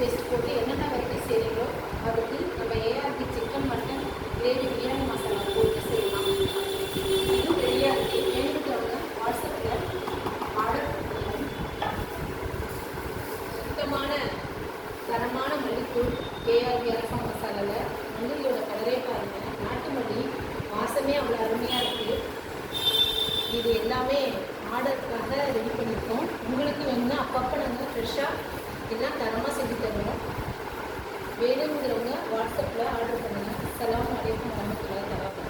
Paste போட்டு என்னென்ன variety செய்கிறீங்களோ அதை பற்றி நம்ம ARP chicken mutton gravy biryani masala போட்டு செய்யலாம். இதுவும் ரெடியாக இருக்குது. வேணுங்கிறவங்க வாட்ஸ்அப்பில் ஆர்டர் பண்ணுவோம். சுத்தமான தரமான மல்லித்தூள் ஏஆர்பி அரசம் மசாலாவில் மல்லியோட கலரே பாருங்கள். நாட்டு மல்லி வாசமே அவ்வளோ அருமையாக இருக்குது. இது எல்லாமே ஆர்டருக்காக ரெடி பண்ணியிருக்கோம். உங்களுக்கு வேணும்னா அப்பப்போ நாங்கள் ஃப்ரெஷ்ஷாக எல்லாம் தரமாக செஞ்சு தருவோம். வேணுங்கிறவங்க வாட்ஸ்அப்பில் ஆர்டர் பண்ணுங்கள். அஸ்ஸலாமு அலைக்கும் வரஹ்மத்துல்லாஹி வபரகாத்துஹு.